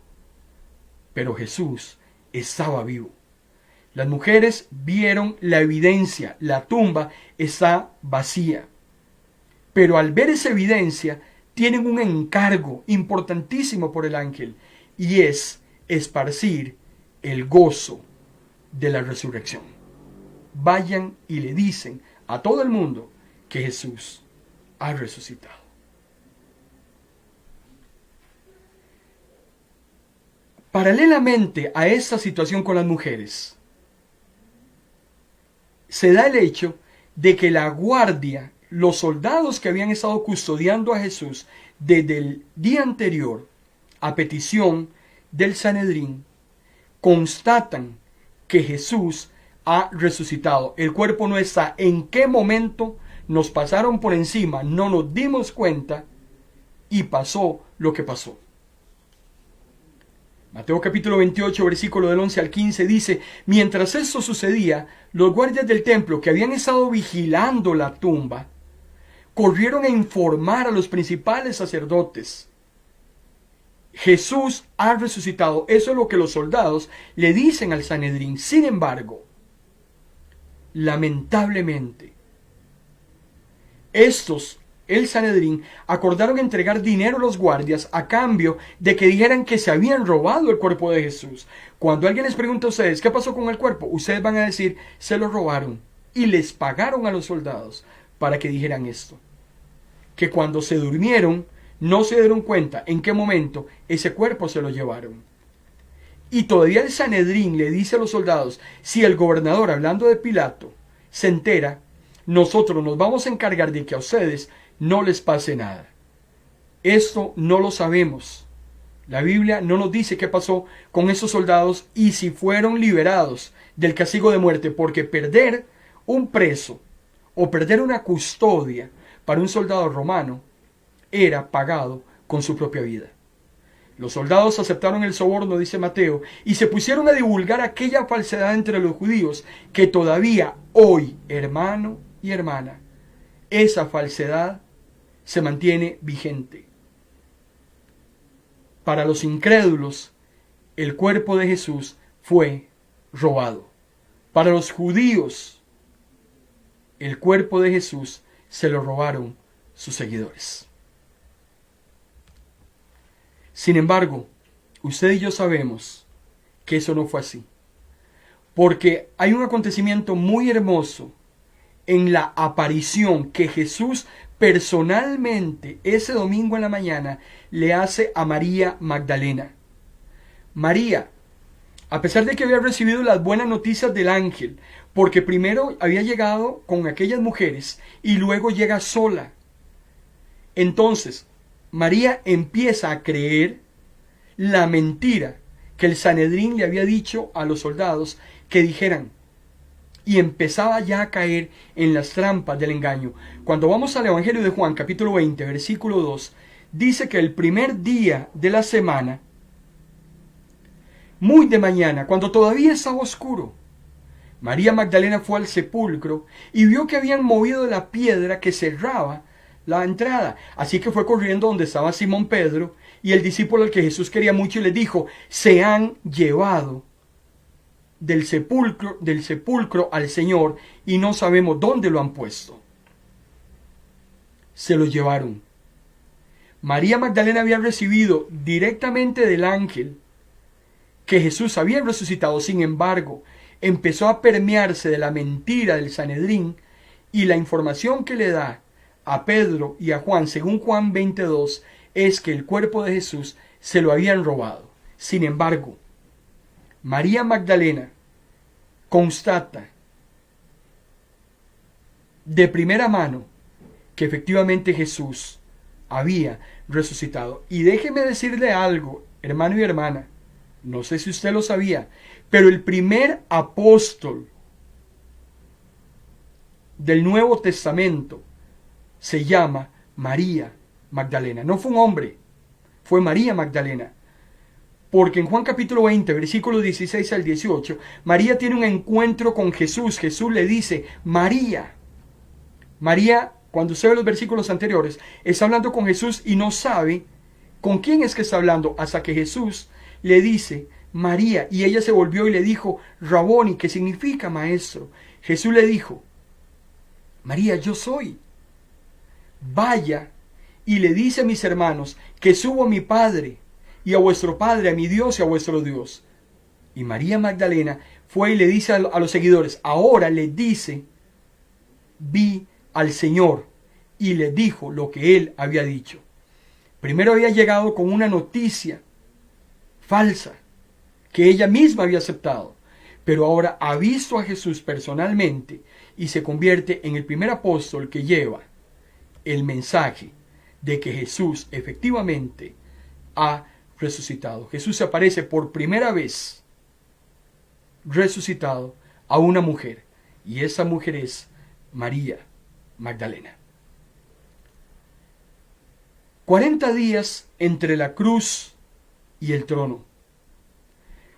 pero Jesús estaba vivo. Las mujeres vieron la evidencia, la tumba está vacía. Pero al ver esa evidencia, tienen un encargo importantísimo por el ángel, y es esparcir el gozo de la resurrección. Vayan y le dicen a todo el mundo que Jesús ha resucitado. Paralelamente a esta situación con las mujeres, se da el hecho de que la guardia, los soldados que habían estado custodiando a Jesús desde el día anterior, a petición del Sanedrín, constatan que Jesús ha resucitado. El cuerpo no está. ¿En qué momento nos pasaron por encima? No nos dimos cuenta y pasó lo que pasó. Mateo capítulo 28, versículo del 11 al 15 dice, mientras esto sucedía, los guardias del templo que habían estado vigilando la tumba, corrieron a informar a los principales sacerdotes. Jesús ha resucitado. Eso es lo que los soldados le dicen al Sanedrín. Sin embargo, lamentablemente, el Sanedrín, acordaron entregar dinero a los guardias a cambio de que dijeran que se habían robado el cuerpo de Jesús. Cuando alguien les pregunta a ustedes, ¿qué pasó con el cuerpo? Ustedes van a decir, se lo robaron. Y les pagaron a los soldados para que dijeran esto. Que cuando se durmieron, no se dieron cuenta en qué momento ese cuerpo se lo llevaron. Y todavía el Sanedrín le dice a los soldados, si el gobernador, hablando de Pilato, se entera, nosotros nos vamos a encargar de que a ustedes no les pase nada. Esto no lo sabemos. La Biblia no nos dice qué pasó con esos soldados y si fueron liberados del castigo de muerte, porque perder un preso o perder una custodia para un soldado romano era pagado con su propia vida. Los soldados aceptaron el soborno, dice Mateo, y se pusieron a divulgar aquella falsedad entre los judíos que todavía hoy, hermano y hermana, esa falsedad se mantiene vigente. Para los incrédulos, el cuerpo de Jesús fue robado. Para los judíos, el cuerpo de Jesús se lo robaron sus seguidores. Sin embargo, usted y yo sabemos que eso no fue así. Porque hay un acontecimiento muy hermoso en la aparición que Jesús personalmente ese domingo en la mañana le hace a María Magdalena. María, a pesar de que había recibido las buenas noticias del ángel, porque primero había llegado con aquellas mujeres y luego llega sola. Entonces, María empieza a creer la mentira que el Sanedrín le había dicho a los soldados que dijeran. Y empezaba ya a caer en las trampas del engaño. Cuando vamos al Evangelio de Juan, capítulo 20, versículo 2, dice que el primer día de la semana, muy de mañana, cuando todavía estaba oscuro, María Magdalena fue al sepulcro y vio que habían movido la piedra que cerraba la entrada. Así que fue corriendo donde estaba Simón Pedro y el discípulo al que Jesús quería mucho y le dijo, se han llevado del sepulcro al Señor y no sabemos dónde lo han puesto. Se lo llevaron. María Magdalena había recibido directamente del ángel que Jesús había resucitado. Sin embargo, empezó a permearse de la mentira del Sanedrín, y la información que le da a Pedro y a Juan, según Juan 22, es que el cuerpo de Jesús se lo habían robado. Sin embargo, María Magdalena constata de primera mano que efectivamente Jesús había resucitado. Y déjeme decirle algo, hermano y hermana, no sé si usted lo sabía, pero el primer apóstol del Nuevo Testamento se llama María Magdalena. No fue un hombre, fue María Magdalena. Porque en Juan capítulo 20, versículos 16 al 18, María tiene un encuentro con Jesús. Jesús le dice, María. María, cuando usted ve los versículos anteriores, está hablando con Jesús y no sabe con quién es que está hablando, hasta que Jesús le dice, María, y ella se volvió y le dijo, Raboni, que significa maestro. Jesús le dijo, María, yo soy. Vaya y le dice a mis hermanos que subo a mi Padre y a vuestro Padre, a mi Dios y a vuestro Dios. Y María Magdalena fue y le dice a los seguidores, ahora le dice, vi al Señor, y le dijo lo que él había dicho. Primero había llegado con una noticia falsa que ella misma había aceptado, pero ahora ha visto a Jesús personalmente y se convierte en el primer apóstol que lleva el mensaje de que Jesús efectivamente ha resucitado. Jesús se aparece por primera vez resucitado a una mujer, y esa mujer es María Magdalena. 40 días entre la cruz y el trono.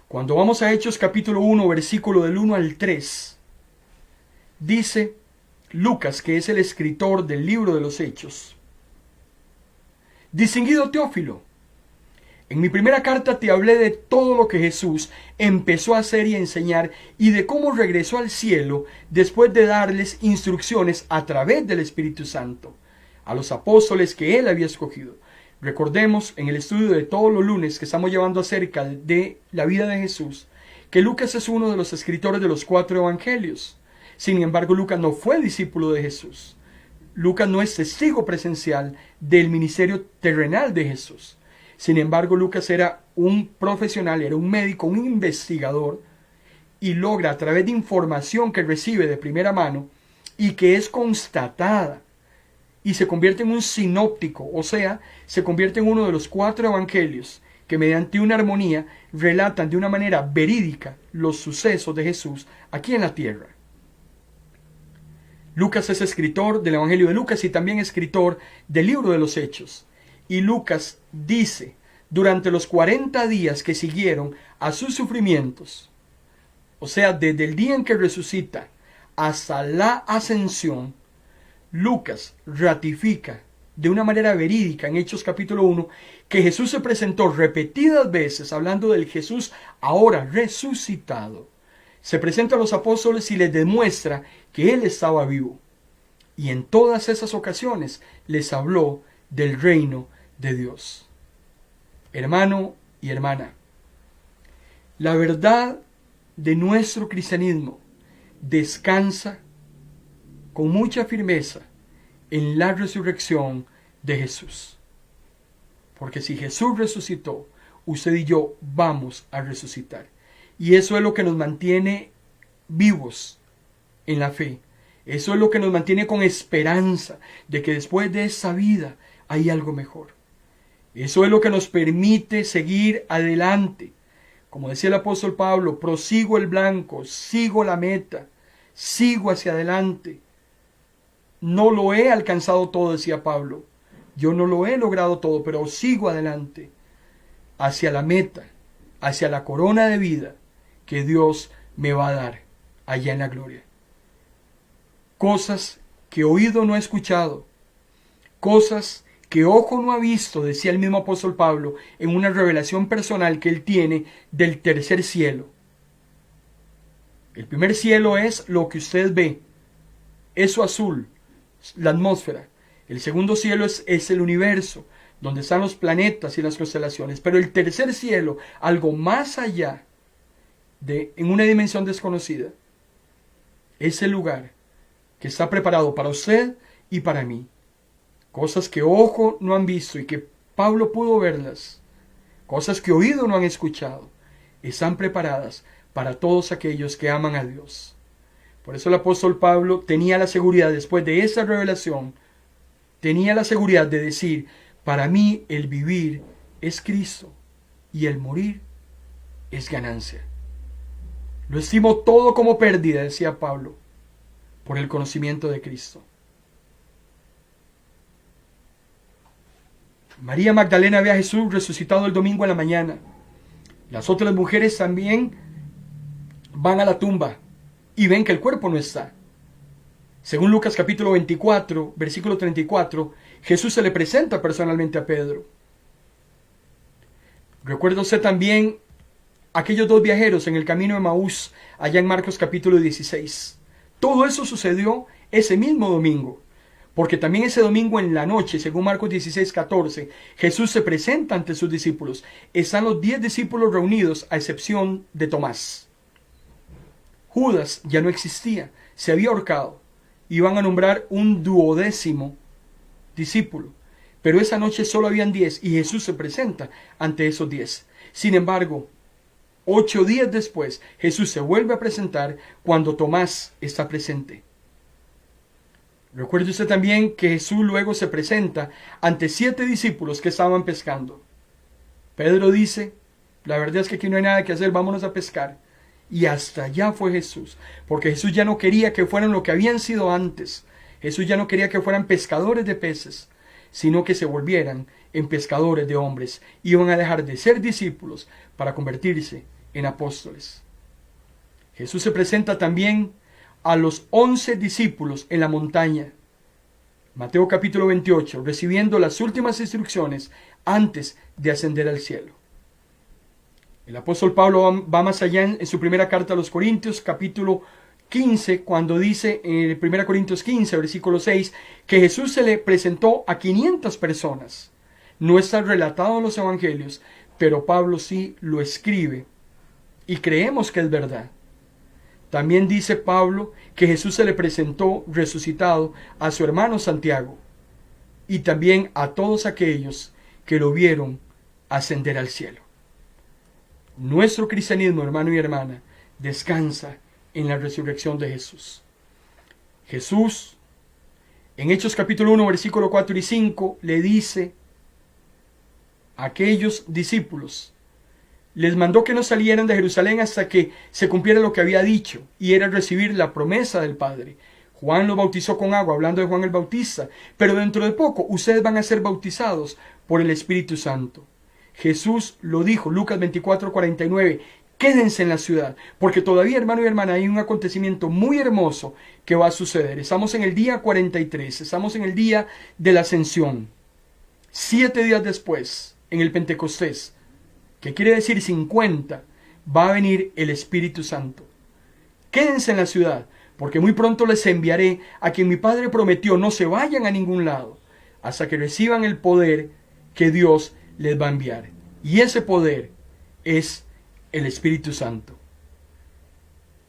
Cuando vamos a Hechos capítulo 1, versículo del 1 al 3, dice Lucas, que es el escritor del libro de los Hechos: distinguido Teófilo, en mi primera carta te hablé de todo lo que Jesús empezó a hacer y enseñar, y de cómo regresó al cielo después de darles instrucciones a través del Espíritu Santo a los apóstoles que él había escogido. Recordemos en el estudio de todos los lunes que estamos llevando acerca de la vida de Jesús, que Lucas es uno de los escritores de los 4 evangelios. Sin embargo, Lucas no fue discípulo de Jesús. Lucas no es testigo presencial del ministerio terrenal de Jesús. Sin embargo, Lucas era un profesional, era un médico, un investigador, y logra, a través de información que recibe de primera mano y que es constatada, y se convierte en un sinóptico, o sea, se convierte en uno de los 4 evangelios que mediante una armonía relatan de una manera verídica los sucesos de Jesús aquí en la tierra. Lucas es escritor del Evangelio de Lucas y también escritor del libro de los Hechos. Y Lucas dice, durante los 40 días que siguieron a sus sufrimientos, o sea, desde el día en que resucita hasta la ascensión, Lucas ratifica de una manera verídica en Hechos capítulo 1 que Jesús se presentó repetidas veces, hablando del Jesús ahora resucitado. Se presenta a los apóstoles y les demuestra que él estaba vivo. Y en todas esas ocasiones les habló del reino de Dios. Hermano y hermana, la verdad de nuestro cristianismo descansa con mucha firmeza en la resurrección de Jesús. Porque si Jesús resucitó, usted y yo vamos a resucitar. Y eso es lo que nos mantiene vivos en la fe. Eso es lo que nos mantiene con esperanza de que después de esa vida hay algo mejor. Eso es lo que nos permite seguir adelante. Como decía el apóstol Pablo, prosigo el blanco, sigo la meta, sigo hacia adelante. No lo he alcanzado todo, decía Pablo. Yo no lo he logrado todo, pero sigo adelante hacia la meta, hacia la corona de vida que Dios me va a dar allá en la gloria. Cosas que oído no ha escuchado, cosas que ojo no ha visto, decía el mismo apóstol Pablo en una revelación personal que él tiene del tercer cielo. El primer cielo es lo que usted ve, eso azul, la atmósfera. El segundo cielo es el universo, donde están los planetas y las constelaciones. Pero el tercer cielo, algo más allá, en una dimensión desconocida, es el lugar que está preparado para usted y para mí. Cosas que ojo no han visto y que Pablo pudo verlas. Cosas que oído no han escuchado. Están preparadas para todos aquellos que aman a Dios. Por eso el apóstol Pablo tenía la seguridad, después de esa revelación, tenía la seguridad de decir: para mí el vivir es Cristo y el morir es ganancia. Lo estimo todo como pérdida, decía Pablo, por el conocimiento de Cristo. María Magdalena ve a Jesús resucitado el domingo en la mañana. Las otras mujeres también van a la tumba y ven que el cuerpo no está. Según Lucas capítulo 24, versículo 34, Jesús se le presenta personalmente a Pedro. Recuerda usted también aquellos dos viajeros en el camino de Emaús, allá en Marcos capítulo 16. Todo eso sucedió ese mismo domingo, porque también ese domingo en la noche, según Marcos 16, 14, Jesús se presenta ante sus discípulos. Están los 10 discípulos reunidos, a excepción de Tomás. Judas ya no existía, se había ahorcado. Iban a nombrar un 12º discípulo, pero esa noche solo habían 10 y Jesús se presenta ante esos 10. Sin embargo, 8 días después, Jesús se vuelve a presentar cuando Tomás está presente. Recuerde usted también que Jesús luego se presenta ante 7 discípulos que estaban pescando. Pedro dice: la verdad es que aquí no hay nada que hacer, vámonos a pescar. Y hasta allá fue Jesús, porque Jesús ya no quería que fueran lo que habían sido antes. Jesús ya no quería que fueran pescadores de peces, sino que se volvieran en pescadores de hombres. Iban a dejar de ser discípulos para convertirse en apóstoles. Jesús se presenta también a los 11 discípulos en la montaña. Mateo capítulo 28, recibiendo las últimas instrucciones antes de ascender al cielo. El apóstol Pablo va más allá en su primera carta a los Corintios, capítulo 15, cuando dice en 1 Corintios 15, versículo 6, que Jesús se le presentó a 500 personas. No está relatado en los evangelios, pero Pablo sí lo escribe y creemos que es verdad. También dice Pablo que Jesús se le presentó resucitado a su hermano Santiago y también a todos aquellos que lo vieron ascender al cielo. Nuestro cristianismo, hermano y hermana, descansa en la resurrección de Jesús. Jesús, en Hechos capítulo 1, versículo 4 y 5, le dice a aquellos discípulos, les mandó que no salieran de Jerusalén hasta que se cumpliera lo que había dicho, y era recibir la promesa del Padre. Juan los bautizó con agua, hablando de Juan el Bautista, pero dentro de poco ustedes van a ser bautizados por el Espíritu Santo. Jesús lo dijo, Lucas 24, 49, quédense en la ciudad, porque todavía, hermano y hermana, hay un acontecimiento muy hermoso que va a suceder. Estamos en el día 43, estamos en el día de la ascensión. 7 días después, en el Pentecostés, que quiere decir 50, va a venir el Espíritu Santo. Quédense en la ciudad, porque muy pronto les enviaré a quien mi Padre prometió, no se vayan a ningún lado, hasta que reciban el poder que Dios les va a enviar. Y ese poder es el Espíritu Santo.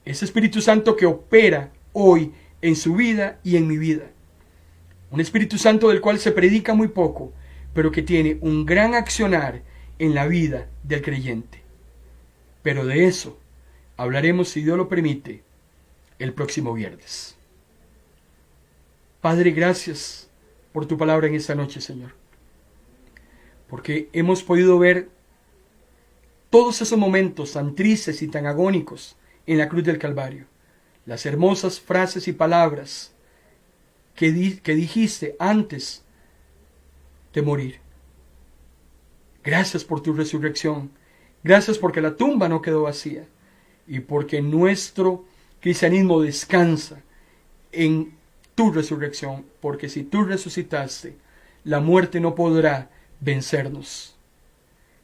Ese Espíritu Santo que opera hoy en su vida y en mi vida. Un Espíritu Santo del cual se predica muy poco, pero que tiene un gran accionar en la vida del creyente. Pero de eso hablaremos, si Dios lo permite, el próximo viernes. Padre, gracias por tu palabra en esta noche, Señor. Porque hemos podido ver todos esos momentos tan tristes y tan agónicos en la cruz del Calvario. Las hermosas frases y palabras que dijiste antes de morir. Gracias por tu resurrección. Gracias porque la tumba no quedó vacía. Y porque nuestro cristianismo descansa en tu resurrección. Porque si tú resucitaste, la muerte no podrá vencernos.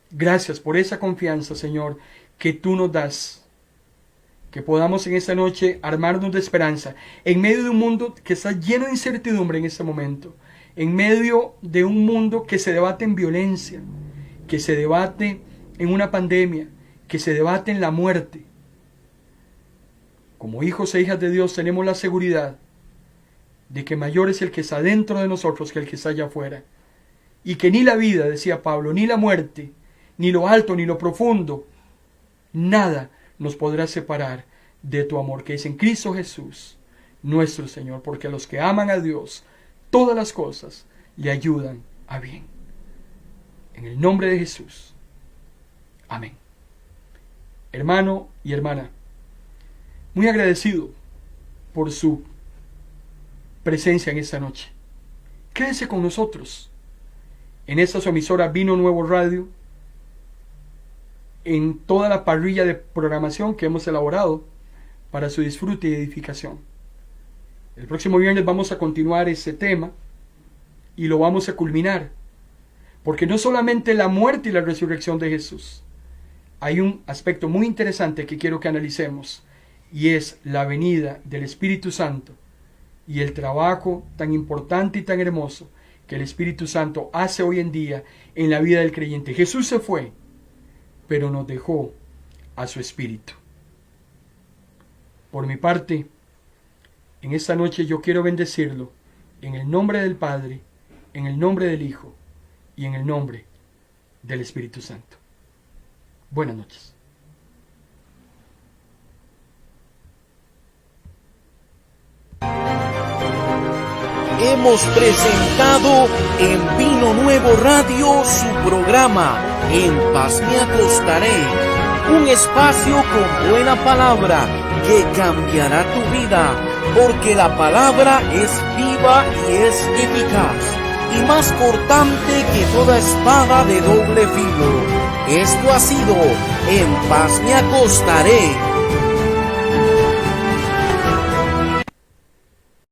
Gracias por esa confianza, Señor, que tú nos das. Que podamos en esta noche armarnos de esperanza en medio de un mundo que está lleno de incertidumbre en este momento. en medio de un mundo que se debate en violencia, que se debate en una pandemia, que se debate en la muerte. Como hijos e hijas de Dios tenemos la seguridad de que mayor es el que está dentro de nosotros que el que está allá afuera. Y que ni la vida, decía Pablo, ni la muerte, ni lo alto, ni lo profundo, nada nos podrá separar de tu amor que es en Cristo Jesús, nuestro Señor. Porque a los que aman a Dios, todas las cosas le ayudan a bien. En el nombre de Jesús. Amén. Hermano y hermana, muy agradecido por su presencia en esta noche. Quédese con nosotros en esta su emisora Vino Nuevo Radio, en toda la parrilla de programación que hemos elaborado para su disfrute y edificación. El próximo viernes vamos a continuar este tema y lo vamos a culminar, porque no solamente la muerte y la resurrección de Jesús, hay un aspecto muy interesante que quiero que analicemos, y es la venida del Espíritu Santo y el trabajo tan importante y tan hermoso que el Espíritu Santo hace hoy en día en la vida del creyente. Jesús se fue, pero nos dejó a su Espíritu. Por mi parte, en esta noche yo quiero bendecirlo en el nombre del Padre, en el nombre del Hijo y en el nombre del Espíritu Santo. Buenas noches. Hemos presentado en Vino Nuevo Radio su programa En Paz Me Acostaré, un espacio con buena palabra que cambiará tu vida, porque la palabra es viva y es eficaz, y más cortante que toda espada de doble filo. Esto ha sido En Paz Me Acostaré.